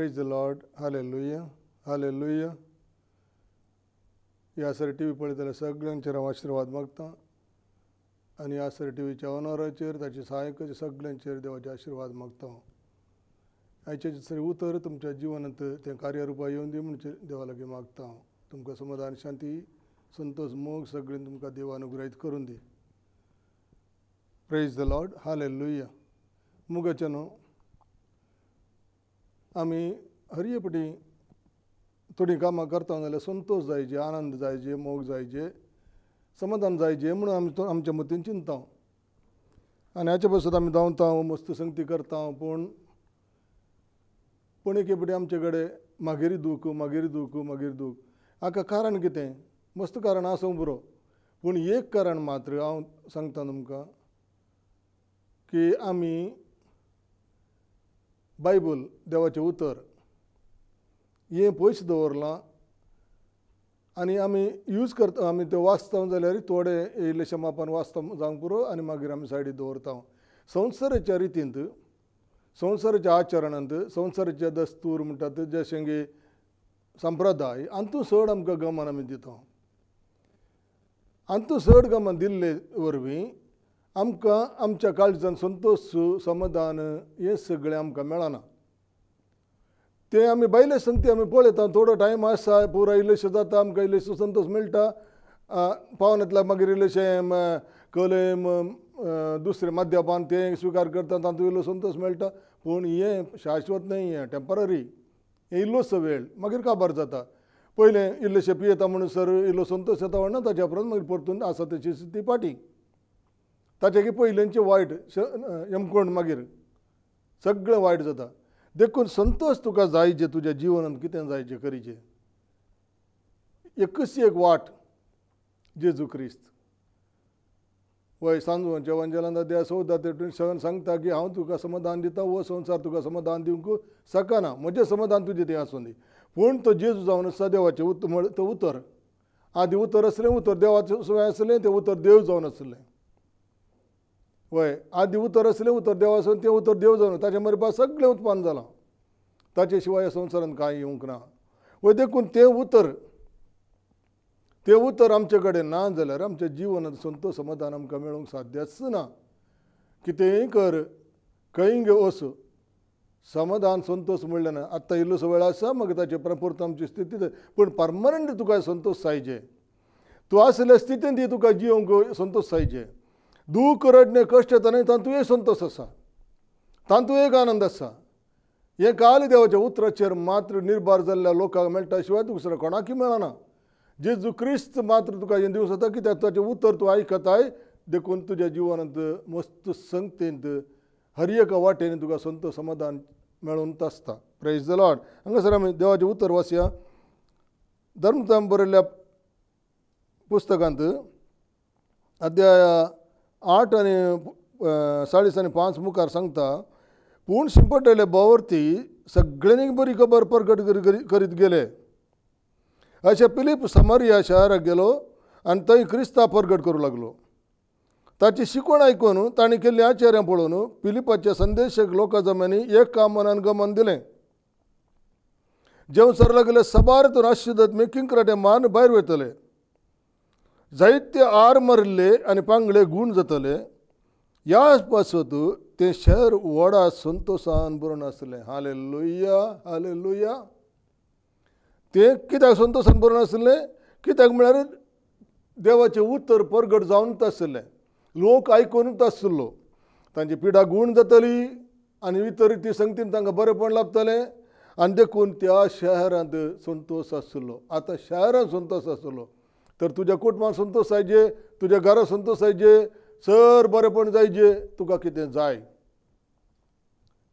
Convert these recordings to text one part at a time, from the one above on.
Praise the Lord. Hallelujah hallelujah. ह्या sir T V पळयतल्या सगळ्यांचेर हांव आशिर्वाद मागतां आनी ह्या सर टी व्हीच्या ओनराचेर ताचे सहाय्यकाचे सगळ्यांचेर देवाचे आशिर्वाद मागतां. आयचे सर उतर तुमच्या जिवनांत तें कार्यरुपा येवन दी म्हणचे देवा लागीं मागतां. तुमकां समाधान शांती संतोष मोग सगळें तुमकां देव अनुग्रहीत करून दी. Praise the Lord. हालेलुया. मुगाचे न्हू आमी हरयेपटी थोडी कामां करता जाल्यार संतोष जायचे, आनंद जायचे, मोग जायचे, समाधान जायचे म्हणून आमी आमच्या मतीन चिंता आनी हाचे पासून आमी धांवता, मस्त संगती करता. पूण एक पटी आमचे कडेन मागीर दूख मागीर दूख मागीर दूख. हाका कारण कितें? मस्त कारण आसूं बरो, पूण एक कारण मात्र हांव सांगता तुमकां की आमी बायबल देवाचें उतर हें पयस दवरलां आनी आमी यूज करता. आमी तें वाचता जाल्यार थोडे इल्लेशे मापान वाचता जावंक पुरो आनी मागीर आमी सायडीक दवरता. संवसाराच्या रितींत, संवसाराच्या आचरणांत, संवसाराचे दस्तूर म्हणटात जशें की संप्रदाय हातूंत चड आमकां गमन आमी दिता. हातूंत चड गमन दिल्ले वरवीं आमकां आमच्या काळजान संतोष समाधान हें सगळें आमकां मेळना. तें आमी भायले संगती आमी पळयता, थोडो टायम आसा पुरो इल्लेशें जाता, आमकां इल्लेशें संतोष मेळटा, पावनांतल्यान मागीर इल्लेशें कलेम दुसरें मद्यपान तें स्विकार करता, तातूंत इल्लो संतोष मेळटा. पूण हें शाश्वत न्हय, हें टेम्पररी. हें इल्लोसो वेळ मागीर काबार जाता. पयलें इल्लेशें पियेता म्हणसर इल्लो संतोश येता म्हणना, ताच्या उपरांत मागीर परतून आसा तशी ती पाटी. ताचे की पयलींचे वायट यमकोण मागीर सगळें वायट जाता. देखून संतोष तुका जायचे तुज्या जिवनांत कितें जायचें करीचें. एकच एक वाट जेजू क्रिस्त. वय सांजवांच्या वंजलांत अध्याय 14 सांगता की हांव तुका समाधान दिता, हो संवसार तुका समाधान दिवंक शकना, म्हजें समाधान तुजें तें आसूं दी. पूण तो जेजू जावन आसा देवाचें तो उतर. आदी उतर आसलें, उतर देवाचें सुवाय आसलें, तें उतर देव जावन आसलें. वय आदी उतर आसलें, उतर देवासून तें उतर देव जावन ताच्या मरपा सगळें उत्पन्न जालां. ताचे शिवाय संवसारांत कांय येवंक ना. वय देखून तें उतर आमचे कडेन ना जाल्यार आमच्या जिवनांत संतोष समाधान आमकां मेळोवंक साध्यच ना. कितेंय कर, खंय वच, समाधान संतोष म्हणलें ना. आत्तां इल्लोसो वेळ आसा, मागीर ताचे परत आमची स्थिती. पूण परमनंट तुका संतोष जायचे. तूं आसल्या स्थितींत तुका जिवंक संतोष जायचे. दूख रडणे कश्ट येता न्हय, तातूंत एक संतोष आसा, तातूंत एक आनंद आसा. हें काल देवाच्या उतराचेर मात्र निर्भार जाल्ल्या लोकांक मेळटा शिवाय दुसऱ्या कोणाकय मेळना. जेजू क्रिस्त मात्र तुका हें दिवंक जाता, कित्याक ताचें उतर तूं आयकताय. देखून तुज्या जिवनांत मस्त संगतेंत हर एका वाटेन तुका संतोष समाधान मेळून आसता. Praise the Lord. हांगासर आमी देवाचें उतर वाचया. धर्मतान बरयल्ल्या पुस्तकांत अध्याय 8 आनी 4:30 आनी 5 मुखार सांगता. पूण शिंपडलेले बावर्ती सगळ्यांनी बरी खबर प्रकट करीत गेले. अशें फिलीप समारिया शाराक गेलो आनी थंय क्रिस्ता प्रकट करूं लागलो. ताची शिकवण आयकून ताणें केल्लें आश्चर्य पळोवन फिलिपाच्या संदेशक लोकां जमानी एक काम मनान गमन दिलें. जेवण सरला गेले सबारतून आशिर्वाद किंकराटे मान भायर वयतले. जायते आर मरले आनी पांगळे गूण जातले. ह्या पासत तें शहर व्हडा संतोशान भरून आसलें. Hallelujah hallelujah. तें कित्याक संतोशान भरून आसलें? कित्याक म्हळ्यार देवाचें उतर प्रगट जावनूच आसलें. लोक आयकूनच आसलो. तांची पिडा गूण जातली आनी इतर ती संगतीन तांकां बरेंपण लाभतलें. आनी देखून त्या शहरांत संतोश आसलो. आतां शहरांत संतोश आसलो तर तुज्या कुटुंबान संतोष जायचे, तुज्या घरांत संतोष जायचे, सर बरेंपण जायचे. तुका कितें जाय?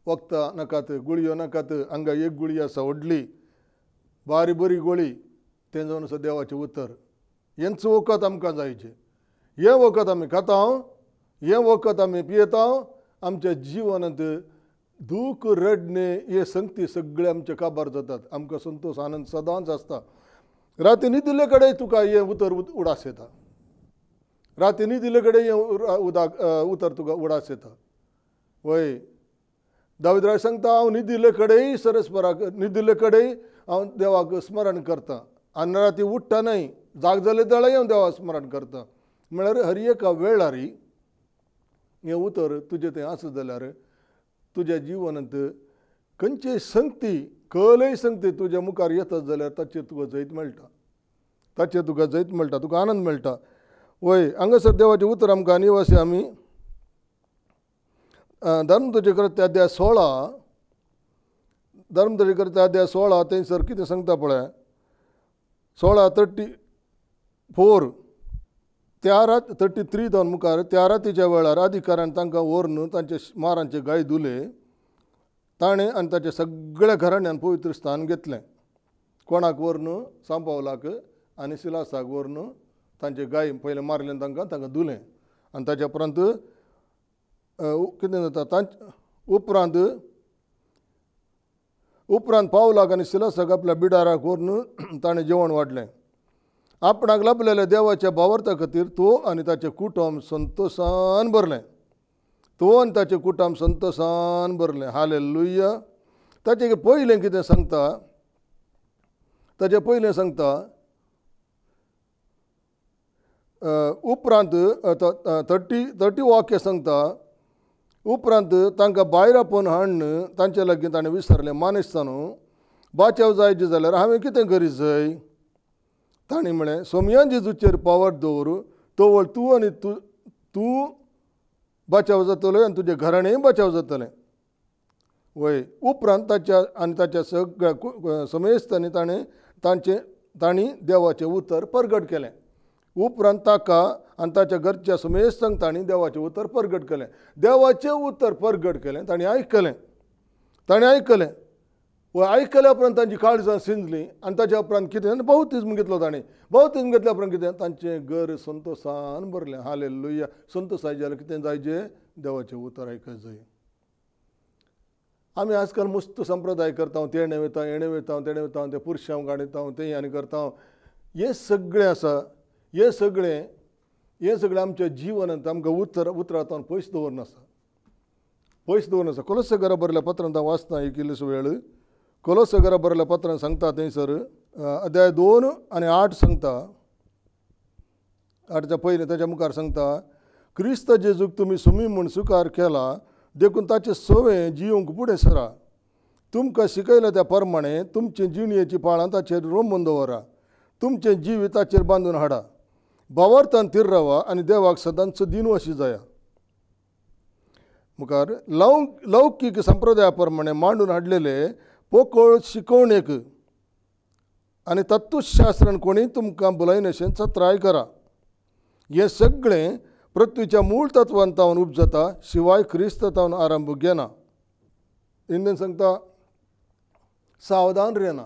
वखदां नाकात, गुळयो नाकात. हांगा एक गुळी आसा व्हडली बारी बरी गोळी, तें जावन आसा देवाचें उतर. हेंच वखद आमकां जायचें. हें वखद आमी खाता, हें वखद आमी पियेता. आमच्या जिवनांत दूख रडणे हे संगती सगळे आमचे काबार जातात. आमकां संतोष आनंद सदांच आसता. राती न्हिदिल्ले कडेन तुका हें उतर उडास येता. राती न्हिदिल्ले कडेन हें उतर तुका उडास येता. वय दावीद सांगता हांव न्हिदिल्ले कडेय सरस्पराक न्हिदिल्ले कडेय हांव देवाक स्मरण करता आनी राती उठ्ठा न्हय जाग जाले जाल्यार हांव देवाक स्मरण करता. म्हळ्यार हर एका वेळार हें उतर तुजें तें आसा जाल्यार तुज्या जिवनांत खंयचेय संगती खलय संगती तुज्या मुखार येतात जाल्यार ताचेर तुका जैत मेळटा, ताचेर तुका जैत मेळटा, तुका आनंद मेळटा. वय हांगासर देवाचें उतर आमकां निवासी आमी धर्मध्वज अध्याय 16 धर्मध्वज अध्याय 16 थंयसर कितें सांगता पळय 16:34 त्या रात 33 जावन मुखार त्या रातीच्या वेळार अधिकाऱ्यान तांकां व्हरून तांचे मारांचे गाय धुले. ताणें आनी ताच्या सगळ्या घराण्यान पवित्र स्थान घेतलें. कोणाक व्हरून सांपावलाक आनी सिलासाक व्हरून तांचे गाय पयलें मारलें तांकां धुलें आनी ताच्या उपरांत कितें जाता उपरांत पावलाक आनी सिलासाक आपल्या बिडाराक व्हरून ताणें जेवण वाडलें. आपणाक लाभलेल्या देवाच्या भावार्था खातीर तो आनी ताचें कुटुंब संतोशान भरलें. तो आनी ताचें कुटुंब संतोशान भरलें. हालेलुया. ताचें पयलें कितें सांगता, ताचें पयलें सांगता उपरांत 30 वाक्य सांगता उपरांत तांकां भायर आपोवन हाडून तांचे लागीं ताणें विचारलें मानेस्तानू बाचाव जायचे जाल्यार हांवें कितें करीत जाय. ताणें म्हळें सोमया जेजूचेर पावर दवर तोवळ तूं आनी तूं बचाव जातलो आनी तुजें घराणेंय बचाव जातलें. वय उपरांत ताच्या सगळ्या समेस्तांनी तांणी देवाचें उतर परगट केलें. उपरांत ताका आनी ताच्या घरच्या समेस्तांक तांणी देवाचें उतर परगट केलें. देवाचें उतर परगट केलें. तांणी आयकलें व आयकल्या उपरांत तांची काळजां सिंजलीं आनी ताच्या उपरांत कितें बौतिस्म घेतलो. ताणें बौतिस्म घेतल्या उपरांत कितें तांचें घर संतोशान भरलें. हालेलुया. संतोश जाय जाल्यार कितें जायचें देवाचें उतर आयकच जाय. आमी आजकाल मस्त संप्रदाय करता, तेणें वयता ते पुरुशांक हाडटा तें आनी करता. हें सगळें आसा. हें सगळें आमच्या जिवनांत आमकां उतरांत पयस दवरनासा. कोलोसागरा बरयल्या पत्रांत हांव वाचता एक इल्लोसो वेळ. कोलोसागरा बरयल्या पत्रांत सांगता थंयसर अध्याय 2 आनी 8 सांगता. 8च्या पयलीं ताच्या मुखार सांगता क्रिस्त जेजूक तुमी सुमी म्हूण स्विकार केला देखून ताचे सवें जिवंक फुडें सरा. तुमकां शिकयल्या त्या प्रमाणें तुमचे जिणयेची पाळां ताचेर रोमून दवरा. तुमचें जीव ताचेर बांदून हाडा. भावार्थान थीर रावा आनी देवाक सदांच दिनवशी जाया. मुखार लौकीक संप्रदाया प्रमाणें मांडून हाडलेले पोकळ शिकवणेक आनी तत्वशास्त्रान कोणीय तुमकां भुलायनाशें सत्राय करा. हें सगळें पृथ्वीच्या मूळ तत्वांतावन उपजता शिवाय क्रिस्तांतावन आरंभ घेना. हिंदीन सांगता सावधान रहना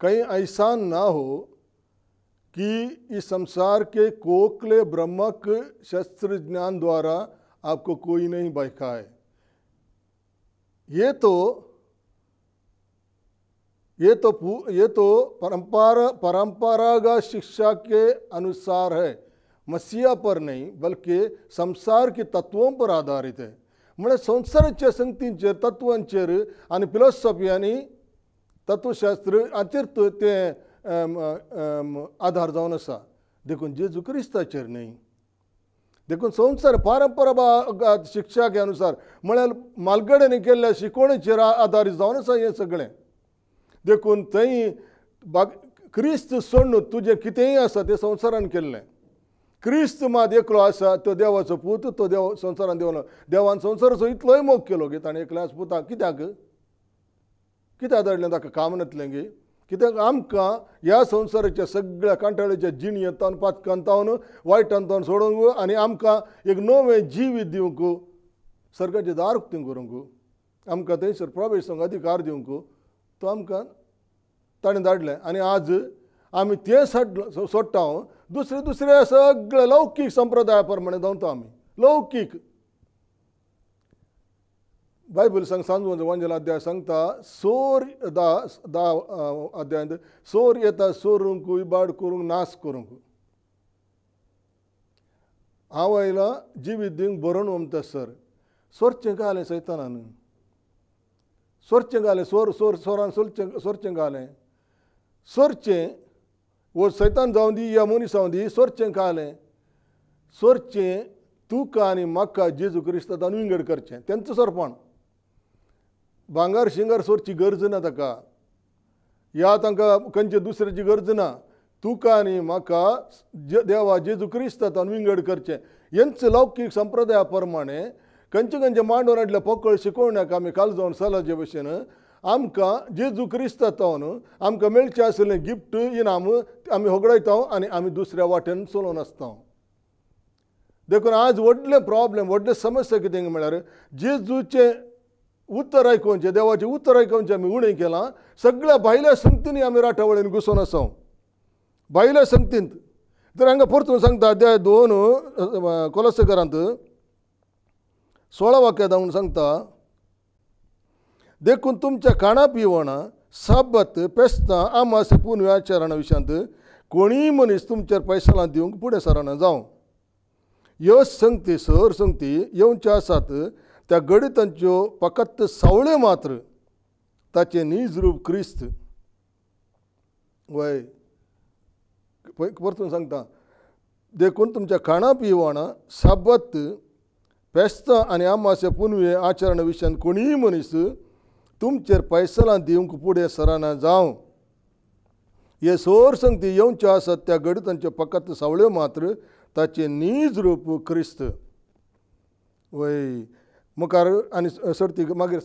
कहीं ऐसा ना हो कि इस संसार के कोकले ब्रह्मक शस्त्र ज्ञान द्वारा आपको कोई नहीं बहकाए. ये तो परंपरागत शिक्षा के अनुसार है, मसीहा पर नहीं बल्कि संसार के तत्वों पर आधारित है. म्हणजे संसाराच्या संगतींचेर तत्वांचेर आनी फिलॉसॉफी आनी तत्वशास्त्र हाचेर ते आधार जावन आसा. देखून जेजू क्रिस्ताचेर न्ही. देखून संसार परंपरागत शिक्षा के अनुसार म्हळ्यार मालगड्यांनी केल्ल्या शिकवणेचेर आधारीत जावन आसा हें सगळें. देखून थंय क्रिस्त सोडून तुजें कितेंय आसा तें संवसारान केल्लें. क्रिस्त मात एकलो आसा तो देवाचो पूत. तो देव संवसारान देवलो. देवान संवसाराचो इतलोय मोग केलो की ताणें एकल्याच पुताक कित्याक धाडलें ताका काम नातलें गे. कित्याक आमकां ह्या संवसाराच्या सगळ्या कांटाळेच्या जिणयेंतावन पातकांतावन वायटांतावन सोडूंक आनी आमकां एक नवें जिवीत दिवंक सर्गाचें दार उक्तें करूंक आमकां थंयसर प्रवेशांक अधिकार दिवंक तो आमकां ताणें धाडलें. आनी आज आमी तें सोडटा दुसऱ्या सगळ्या लौकीक संप्रदाया प्रमाणे धांवता आमी. लौकीक बायबल सांजवंजला अध्याय सांगता सोर 10 अध्यायांत सोर येता सोरूंक इबाड करूंक नाश करूंक. हांव आयला जिवीत दिवंक बरोवन वमता सर. सोरचें काय जालें सैतानान. सोरचें घालें सोरान सोरचें घालें सोरचें वो सैतान जावं दी या मनीस जावं दी सोरचें घालें सोरचें तुका आनी म्हाका जेजू क्रिस्तान विंगड करचें तेंचं सोरपण भांगर शिंगार सोरची गरज ना ताका या तांकां खंयचे दुसऱ्याची गरज ना तुका आनी म्हाका देवा जेजू क्रिस्तान विंगड करचें हेंच लौकीक संप्रदाया प्रमाणे खंयचे मांडोवन हाडल्या पकळ शिकोवण्याक आमी काल जावन चलाचे भशेन आमकां जेजू क्रिस्तान आमकां मेळचें आशिल्लें गिफ्ट इनाम आमी होगडायता आनी आमी दुसऱ्या वाटेन चलोवन आसता देखून आज व्हडले प्रॉब्लेम व्हडले समस्या कितें म्हळ्यार जेजूचें उत्तर आयकोवचें देवाचें उत्तर आयकोवचें आमी उणें केलां सगळ्या भायल्या संगतींनी आमी राठावळीन घुसोवन आसा भायल्या संगतींत तर हांगा परतून सांगता अध्याय 2 कोलोसेकरांत 16 वाक्यांत हांव सांगता देखून तुमच्या खाणा पिवणां साबत पेस्तां आमास पुनवे आचरणा विशयांत कोणीय मनीस तुमचेर पैसालां दिवंक फुडें सराना जावं ह्यो संगती सर संगती येवच्यो आसात त्या गणितांच्यो फकत सावळे मात्र ताचें नीज रूप क्रिस्त वय परतून सांगता देखून तुमच्या खाणा पिवणां साबत पेस्तां आनी आमासे पुनवे आचरणा विशयान कोणीय मनीस तुमचेर पैसालां दिवंक फुडें सराना जावं हे सोर संगती येवच्यो आसात त्या गणितांच्यो फकत सावळ्यो मात्र ताचें नीज रूप क्रिस्त वय मुखार आनी सर्ती मागीर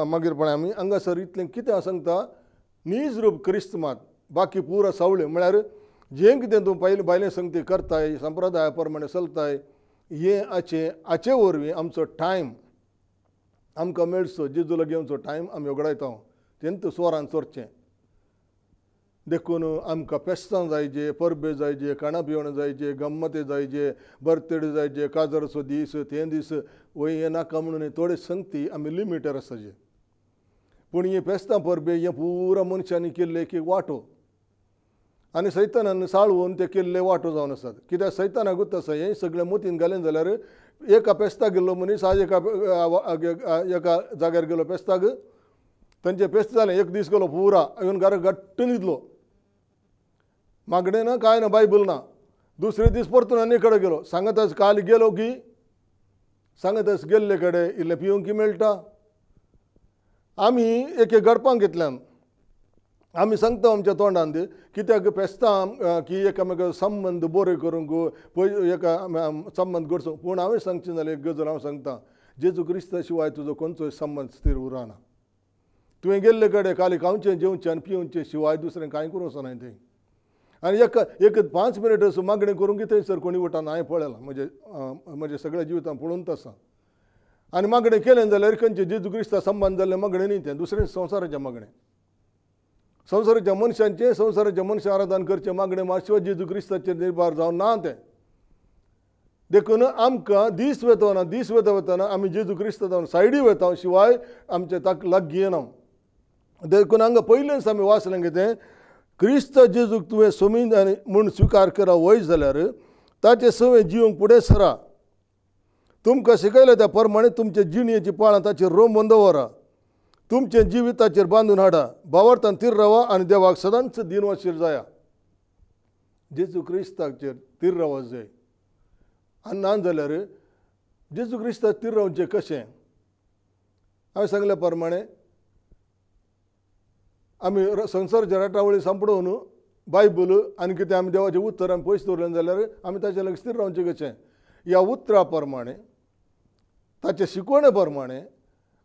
मागीर पळय आमी हांगासर इतलें कितें सांगता नीज रूप क्रिस्त मात बाकी पुरो सावळ्यो म्हळ्यार जें कितें तूं पयलीं भायले संगती करताय संप्रदाया प्रमाणे चलताय हें हाचे वरवीं आमचो टायम आमकां मेळचो जेजूला घेवचो टायम आमी वगडायता तेंत स्वरान चोरचें देखून आमकां पेस्तां जायचे परबे जायचे खाणा पिवणां जायचे गम्मते जायचे बर्थडे जायचे काजरचो दीस तें दीस वय हें नाका म्हणून थोडे संगती आमी लिमिटर आसाचे पूण हे पेस्तां परबे हे पुरो मनशांनी केल्ले एक वांटो आनी सैतानान साळोवन ते केल्ले वांटो जावन आसात कित्याक सैतानाकूच आसा हें सगळें मोतीन घालें जाल्यार एका पेस्ताक गेल्लो मनीस आज एका जाग्यार गेलो पेस्ताक तांचें पेस्त जालें एक दीस गेलो पुरा येवन घरा घट्ट न्हिदलो मागणें ना कांय ना बायबल ना दुसरे दीस परतून आनी कडेन गेलो सांगत आस काल गेलो की सांगत आस गेल्ले कडेन इल्लें पिवंक मेळटा आमी एक गडपांक घेतल्यान आमी सांगता आमच्या तोंडान कित्याक पेस्तां की एकामेका संबंद बरे करूंक एका संबंद करचो पूण हांवें सांगचें जाल्यार एक गजाल हांव सांगता जेजू क्रिस्ता शिवाय तुजो खंयचोय संबंद स्थिर उरना तुवें गेल्ले कडेन खाली खावचें जेवचें आनी पिवचें शिवाय दुसरें कांय करूं वचना थंय आनी एक 5 मिनट असो मागणें करूंक थंयसर कोणी वटाना हांवें पळयलां म्हज्या सगळ्या जिवितांत पळोवन आसा आनी मागणें केलें जाल्यार खंयचें जेजू क्रिस्ता संबंद जाल्लें मागणें न्ही तें दुसरें संवसाराचें मागणें संवसाराच्या मनशांचें संवसाराच्या मनशां आराधन करचें मागणें मातशें जेजू क्रिस्ताचेर निर्भार जावन ना तें देखून आमकां दीस वता आमी जेजू क्रिस्तान सायडी वता शिवाय आमचे ताका लागीं येना देखून हांगा पयलेंच आमी वाचलें कितें क्रिस्त जेजूक तुवें सोमीन आनी म्हूण स्विकार करा वय जाल्यार ताचे सवय जिवंक फुडें सरा तुमकां शिकयलें त्या प्रमाणे तुमचे जिणयेची पाळां ताचेर रोमून दवरा तुमचे जिवीत ताचेर बांदून हाडा भावार्थान तीर रावा आनी देवाक सदांच दिनवशीर जाया जेजू क्रिस्ताचेर तीर रावच जाय आनी ना जाल्यार जेजू क्रिस्ताक तीर रावचें कशें हांवें सांगल्या प्रमाणे आमी संवसाराच्या राटावळी सांपडोवन बायबल आनी कितें आमी देवाचें उत्तर आमी पयस दवरलें जाल्यार आमी ताचे लागीं स्थिर रावचें कशें ह्या उतरा प्रमाणे ताचे शिकवणे प्रमाणे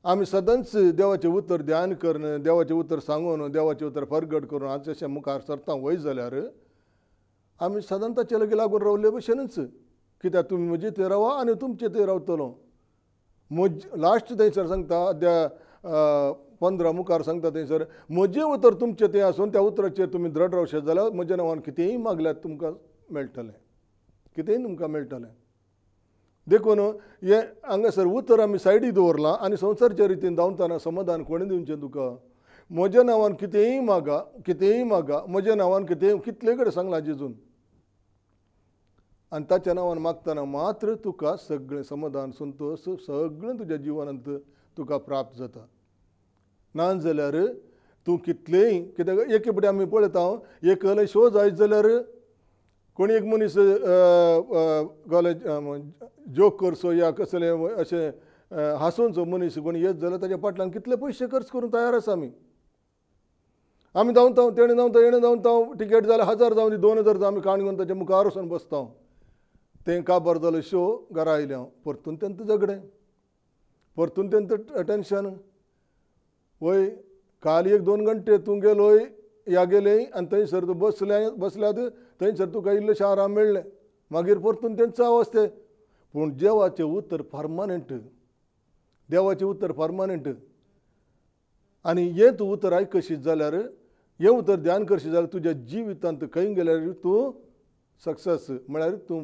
आमी सदांच देवाचें उतर ध्यान करून देवाचें उतर सांगून देवाचें उतर परगट करून आज अशें मुखार सरता वय जाल्यार आमी सदांच ताचे लागीं लागून रावले भशेनच कित्याक तुमी म्हजे थंय रावा आनी तुमचे थंय रावतलो लास्ट थंयसर सांगता अध्याय 15 मुखार सांगता थंयसर म्हजें उतर तुमचें थंय आसून त्या उतराचेर तुमी दृढ रावशे जाल्यार म्हज्या नांवान कितेंय मागल्यार तुमकां मेळटलें कितेंय तुमकां मेळटलें देखून हे हांगासर उतर आमी सायडी दवरलां आनी संवसारच्या रितीन धांवतना समाधान कोणें दिवचें तुका म्हज्या नांवान कितेंय मागा म्हज्या नांवान कितले कडेन सांगलां जेजून आनी ताच्या नांवान मागतना मात्र तुका सगळें समाधान संतोश सगळें तुज्या जिवनांत तुका प्राप्त जाता ना जाल्यार तूं कितलेंय कित्याक एके फावटी आमी पळयता एक शो जायत जाल्यार कोणी एक मनीस जोक करचो या कसले अशें हांसोवचो मनीस कोणी येत जाल्यार ताच्या फाटल्यान कितले पयशे खर्च करूंक तयार आसा आमी धांवता तेणें धांवता हेणें धांवता टिकेट जाल्यार 1000 जावं दी 2000 जावं आमी काण घेवन ताच्या मुखार वचून बसता तें काबार जालो शो घरा आयलें हांव परतून तेंत झगडें परतून तेंत टेंशन वय काल 1-2 घंटे तूं गेलोय या गेलें आनी थंयसर तूं बसल्यात थंयसर तुका इल्लेशें आराम मेळ्ळें मागीर परतून तेंचो आवाज ते पूण देवाचें उतर परमनंट देवाचें उतर परमनंट आनी हें तूं उतर आयकशीत जाल्यार हें उतर ध्यान करशीत जाल्यार तुज्या जिवितांत खंय गेल्यार तूं सक्सेस म्हळ्यार तूं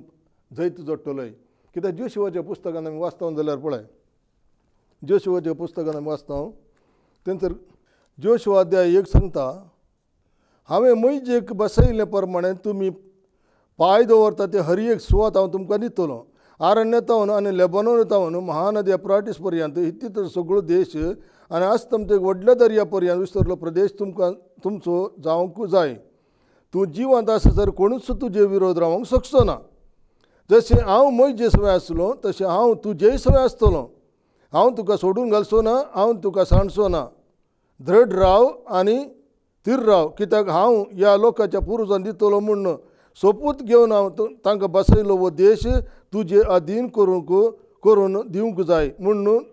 जैत जोडटलोय कित्याक जोशुवाच्या पुस्तकान आमी वाचता जाल्यार पळय जोशुवाच्या पुस्तकान आमी वाचता तेंचर जोशुवा अध्याय 1 सांगता हांवें मोइजेक बसयिल्ले प्रमाणे तुमी पांय दवरता ते हर एक सुवात हांव तुमकां दितलो आरण्यतावन आनी लेबनोनातावन महानदी एफ्राटीस पर्यंत हित्तीत सगळो देश आनी अस्तम ते व्हडल्या दर्या पर्यंत विस्तरलो प्रदेश तुमचो जावंक जाय तूं जिवंत आससर कोणूच तुजे विरोध रावंक शकचो ना जशें हांव मोइजे सवय आसलो तशें हांव तुजेय सवय आसतलो हांव तुका सोडून घालचो ना हांव तुका सांडचो ना दृढ राव आनी थीर राव कित्याक हांव ह्या लोकांच्या पुरुजांक दितलो म्हूण सोपूत घेवन हांव तांकां बसयलो वो देश तुजे अधीन करून दिवंक जाय म्हणून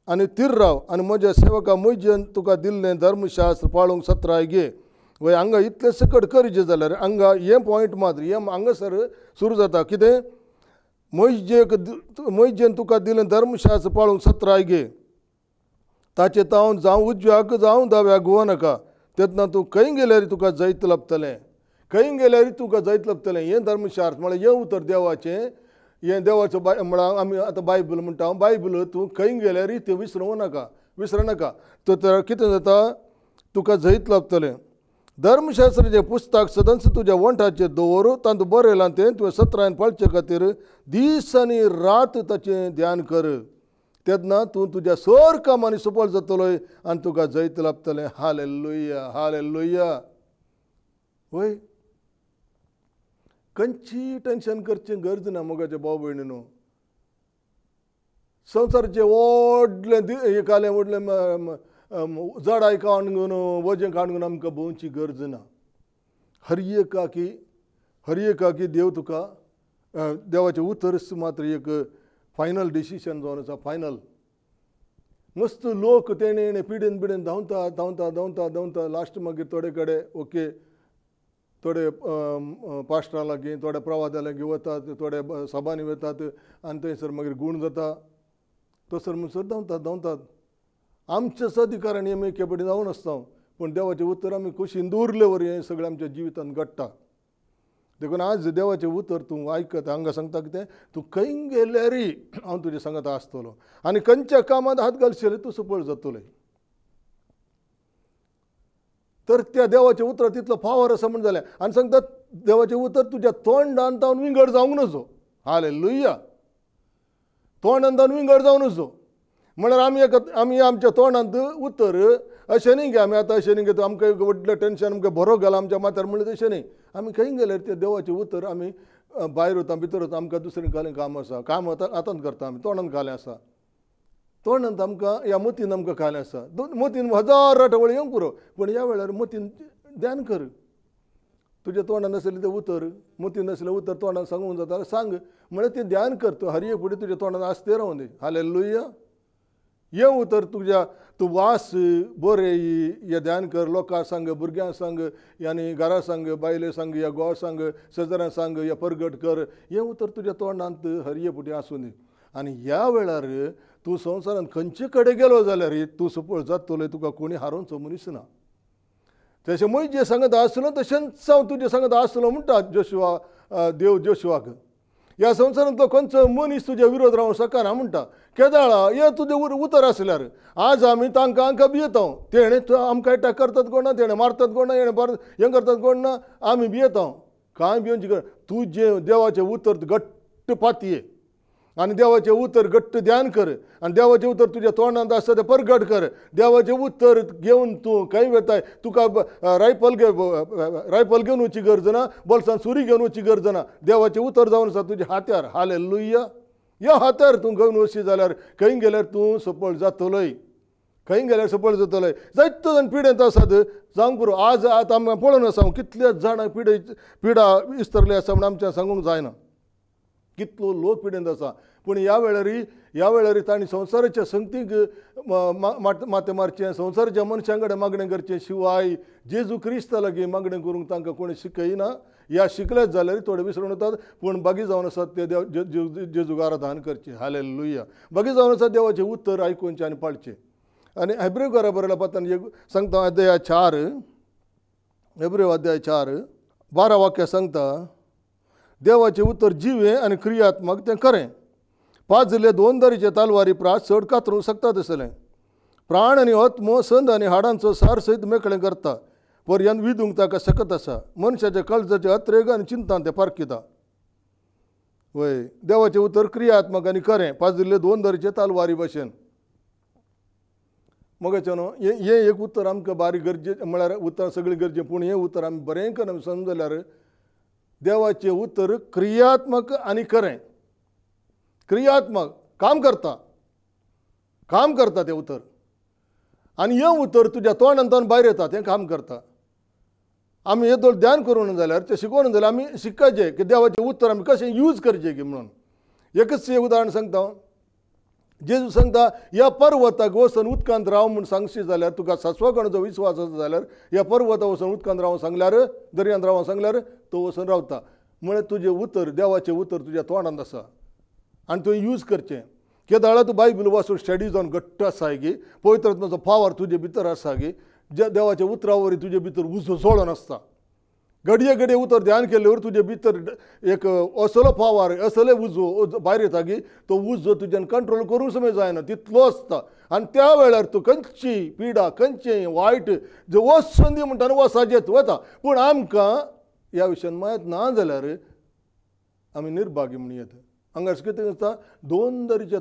आनी थीर राव आनी म्हज्या सेवका मोइजेन तुका दिल्लें धर्मशास्त्र पाळूंक सत्राय घे वय हांगा इतलें सकट करचें जाल्यार हांगा हें पॉयंट मात्र हें हांगासर सुरू जाता कितें मोइजेन तुका दिलें धर्मशास्त्र पाळूंक सत्राय घे ताचें तावन जावं उजव्याक जावं दाव्याक घुंव नाका तेन्ना तूं खंय गेल्यार तुका जैत लभतलें खंय गेल्यार तुका जैत लभतलें हें धर्मशास्त्र म्हळ्यार हें उतर देवाचें हें देवाचो म्हळ्यार आमी आतां बायबल म्हणटा बायबल तूं खंय गेल्यार तें विसरनाका तर कितें जाता तुका जैत लभतलें धर्मशास्त्राचें पुस्तक सदांच तुज्या वंठाचेर दवर तातूंत बरयलां तें तुवें सत्रान पाळचे खातीर दीस आनी रात ताचें ध्यान कर तेन्ना तूं तुज्या सर कामांनी सफळ जातलोय आनी तुका जैत लाभतलें हालेलुया हालेलुया वय खंयची टेंशन करचें गरज ना मोगाच्या भाव भयणीनो संवसाराचें व्हडलें एकालें व्हडलें जडाय काण घेवन वजें काण घेवन आमकां भोंवची गरज ना हर एकाकी देव तुका देवाचें उतरच मात्र एक फायनल डिसिशन जावन आसा फायनल मस्त लोक तेणे पिडेन धांवता लास्ट मागीर थोडे कडेन ओके थोडे पास्टरा लागीं थोडे प्रवाद्या लागीं वतात थोडे सभांनी वतात आनी थंयसर मागीर गूण जाता तसर म्हणसर धांवतात आमच्याच अधिकारांनी आमी एके फावटी जावन आसता पूण देवाचें उतर आमी खोशेन दवरले वर हें सगळें आमच्या जिवितांत घडटा देखून आज देवाचें उतर तूं आयकत हांगा सांगता कितें तूं खंय गेल्यारय हांव तुजे सांगता आसतलो आनी खंयच्या कामांत हात घालशील तूं सफळ जातलें तर त्या देवाचें उतर तितलो फावर आसा म्हण जालें आनी सांगता देवाचें उतर तुज्या तोंडान तावन विंगड जावंक नजो हालेलुया तोंडान तावन विंगड जावं नजो म्हळ्यार आमी आमच्या तोंडांत उतर अशें न्ही गे आमी आतां अशें न्ही गे आमकां एक व्हडलें टेंशन आमकां बरो घाला आमच्या माथ्यार म्हणलें तशें न्ही आमी खंय गेल्यार तें देवाचें उतर आमी भायर वता भितर वता आमकां दुसरें कालें काम आसा काम आतांच करता आमी तोंडान खालें आसा तोंडांत आमकां ह्या मतीन आमकां खालें आसा मतीन 1000 राटवळी येवंक पुरो पूण ह्या वेळार मतीन ध्यान कर तुज्या तोंडान आसलें तें उतर मतीन आसलें उतर तोंडान सांगूंक जाता सांग म्हळ्यार तें ध्यान कर तूं हर एक फुडें तुज्या तोंडान आसतें रावूं दी हालेलुया हें उतर तूं वास बरें हें ध्यान कर लोकांक सांग भुरग्यांक सांग आनी घरा सांग बायले सांग या घोवा सांग शेजाऱ्यांक सांग या परगट कर हें उतर तुज्या तोंडांत हर एक फुडें आसूं दी आनी ह्या वेळार तूं संवसारांत खंयचे कडेन गेलो जाल्यार तूं सफळ जातलो तुका कोणी हारोवचो मनीस ना तशें मोइजे सांगत आसलो तशेंच हांव तुजें सांगत आसलो म्हणटा देव जोशुवाक ह्या संवसारांतलो खंयचो मनीस तुजे विरोध रावंक शकना म्हणटा केदाळा हें तुजें उतर आसल्यार आज आमी तांकां भियेता तेणें आमकां अटॅक करतात कोण ना तेणें मारतात कोण ना हें करतात कोण ना आमी भियेता कांय भियोवची गरज तुजें देवाचें उतर घट्ट पातये आणि देवाचे उत्तर घट्ट ध्यान कर आणि देवाचे उत्तर तुझ्या तोंडात असतं ते परगट कर. देवाचे उत्तर घेऊन तू काही वेळताय तुका रायफल घेऊन वची गरज ना, बोलसान सुरी घेऊन वची गरज ना. देवाचे उत्तर जाऊन असा तुझे हात्यार हालेलुया. या हात्यार तू घेऊन वशी जाल्यार खंय गेल्यार तू सफळ जातलोय. खंय गेल्यार सफळ जातलोय. जायतो जाण पिडेंत आसात सांग पुरो. आज आतां आमी पळोवन आसा कितल्या जाणां पिडा इस्तरले आसा म्हण आमच्या सांगूंक जायना. कितलो लोक पिडेंत आसा. पूण ह्या वेळार तांणी संवसाराच्या संगतीक माते मारचें, संवसाराच्या मनशां कडेन मागणें करचें शिवाय जेजू क्रिस्ता लागीं मागणें करूंक तांकां कोणी शिकयना. ह्या शिकलेच जाल्यार थोडे विसरून वतात. पूण बागी जावन आसात ते जेजूक आराधन करचें. हालेलुया. बागी जावन आसात देवाचें उत्तर आयकुचें आनी पाळचें. आनी हेब्रेव बरयल्या पातान सांगता अध्याय 4 हेब्रेव अध्याय 4 12 वाक्य सांगता देवाचें उत्तर जिवे आनी क्रियात्मक तें खरें. 5 जिल्ले 2 दरीचे तालवारी प्रास चड कातरूंक शकता तसलें. प्राण आनी आत्मो संद आनी हाडांचो सार सयत मेकळें करता. पर्यंत विधूंक ताका सकत आसा. मनशाच्या काळजाचे अत्रेग आनी चिंतान तें पारखिता. वय देवाचें उत्तर क्रियात्मक आनी खरें. 5 जिल्ले 2 दरीचे तालवारी भशेन. मगाच्या न्हू हें एक उत्तर आमकां बारीक गरजेचें म्हळ्यार उतर सगळें गरजेचें. पूण हें उत्तर आमी बरें करून समजल्यार देवाचें उत्तर क्रियात्मक आनी खरें. क्रियात्मक काम करता तें उत्तर. आनी हें उत्तर तुज्या तोंडांतल्यान भायर येता तें काम करता. आमी येदोळ ध्यान करूं जाल्यार तें शिकोवन जाल्यार आमी शिकपाचें की देवाचें उत्तर आमी कशें यूज करचें की म्हणून. एकच उदाहरण सांगता. जेजू सांगता ह्या पर्वताक वचून उदकांत राव म्हूण सांगशी जाल्यार तुका सस्वाकणाचो विस्वास आसा जाल्यार ह्या पर्वताक वचून उदकांत रावूंक सांगल्यार दर्यांत रावूंक सांगल्यार तो वचून रावता. म्हळ्यार तुजें उत्तर देवाचें उत्तर तुज्या तोंडांत आसा आनी तुवें यूज करचें. केदाळा तूं बायबल वाचून स्टडी जावन घट्ट आसा गी. पवित्र आत्म्याचो पावर तुजे भितर आसा गी. देवाच्या उतरा वरी तुजे भितर उजो सोळून आसता. घडये उतर ध्यान केल्यावर तुजे भितर एक असलो पावर असले उजो भायर येता की तो उजो तुज्यान कंट्रोल करूंक समज जायना तितलो आसता. आनी त्या वेळार तूं खंयची पिडा खंयचें वायट जे वच संदी म्हणटा वसाजेत वता. पूण आमकां ह्या विशयान माहीत ना जाल्यार आमी निर्भाग्य म्हण येता. हांगा कितें आसता 2 दरीचे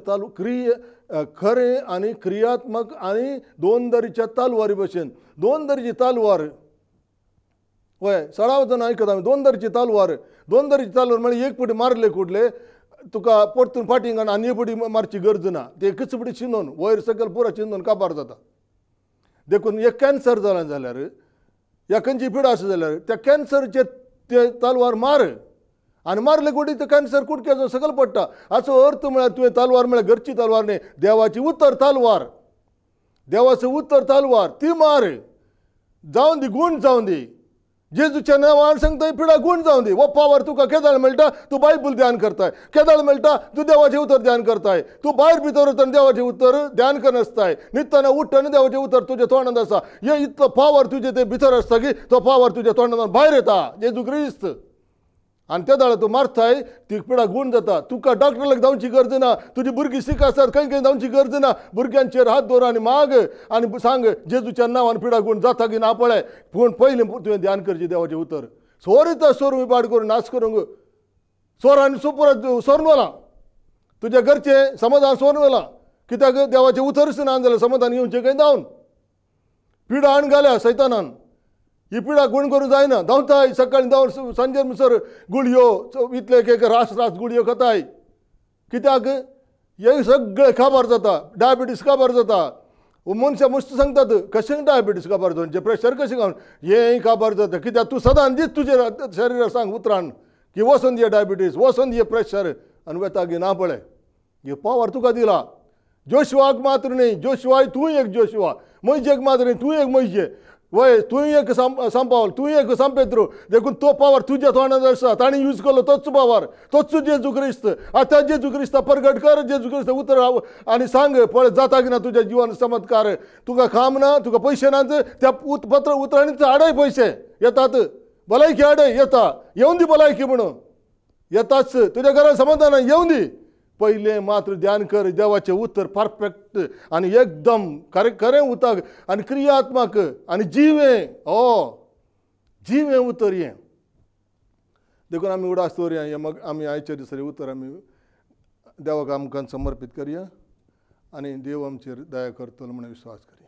खरें आनी क्रियात्मक आनी 2 दरीच्या तालवारी भशेन. 2 दरीची तालवार वय सळावतना आयकता आमी 2 दरीची तालवार. 2 दरीची तालवार म्हणजे एक पुटी मारले कुडले तुका परतून फाटींग आनी एक पुटी मारची गरज ना. ते एकच पुटी चिंदून वयर सकयल पुरा चिंदून काबार जाता. देखून एक कॅन्सर जाला जाल्यार ह्या खंयची पिडा आसा जाल्यार त्या कॅन्सरचे ते तालवार मार आनी मारले कुडी ते कॅन्सर कुडक्याचो सकयल पडटा. हाचो अर्थ म्हळ्यार तुवें तालवार म्हळ्यार घरची तालवार न्ही देवाची उत्तर तालवार. देवाचो उत्तर तालवार ती मार. जावन दी गूण जावन दी. जेजूच्या नांवान सांगता पिडा गूण जावन दी. हो पावर तुका केदाळ मेळटा तूं बायबल ध्यान करताय. केदाळ मेळटा तूं देवाचें उतर ध्यान करताय. तूं भायर भितर वतना देवाचें उतर ध्यान करनासताय. न्हिदतना उठ्ठना देवाचें उतर तुज्या तोंडांत आसा. हे इतलो पावर तुजे ते भितर आसता की तो पावर तुज्या तोंडांतल्यान भायर येता. जेजू क्रिस्त आनी त्या दाळा तूं मारताय ती पिडा गूण जाता. तुका डॉक्टराक जावची गरज ना. तुजी भुरगीं सीक आसात खंय जावची गरज ना. भुरग्यांचेर हात दवर आनी माग आनी सांग जेजूच्या नांवान पिडा गूण जाता की ना पळय. पूण पयलीं तुवें ध्यान करचें देवाचें उतर. सोर येता सोर विपाड करून नाश करूंक सोर आनी सुपर सोरून वलां. तुज्या घरचें समाधान सोरून वलां. कित्याक देवाचें उतरच ना जाल्यार समाधान येवचें खंय जावन. पिडा आण घाल्या सैतानान. ही पिडा गुण करूं जायना. धांवताय सकाळीं धांवन सांजे म्हणसर गुळयो इतले एक रास गुळयो खाताय. कित्याक हे सगळें काबार जाता. डायबिटीस काबार जाता. मनशां मस्त सांगतात कशें डायबिटीस काबार जावचें प्रेशर कशें घालून हें काबार जाता. कित्याक तूं सदां दीस तुजे शरिराक सांग उतरान की वचून दिये डायबिटीस वचून दिये प्रेशर आनी वेता की ना पळय. हे पावर तुका दिला. जोशुवाक मात्र न्ही. जोशुवाय तूं एक जोशुवा. मोइशेक मात्र न्ही तूं एक मोइशे. वय तूं एक सांपावल तूं एक सांपेद्रू. देखून तो पावर तुज्या तोंडांत आसा. ताणें यूज केलो तोच पावर तोच जेजू क्रिस्त. आतां जेजू क्रिस्ता परगट कर. जेजू क्रिस्त उतर आनी सांग पळय जाता की ना तुज्या जिवान चमत्कार. तुका काम ना तुका पयशे नात त्या उतराणीच हाडय पयशे येतात. भलायकी हाडय येता. येवन दी भलायकी म्हणून येताच. तुज्या घरान समाधान येवन दी. पहिले मात्र ध्यान कर देवाचें उत्तर परफेक्ट आनी एकदम खरें उतर आनी क्रियात्मक आनी जिवें जिवें उतर हें. देखून आमी उडास दवरया. हें मग आमी आयच्या दिसांनी उतर आमी देवाक आमकां समर्पित करया आनी देव आमचेर दया करतलो म्हणून विश्वास करया.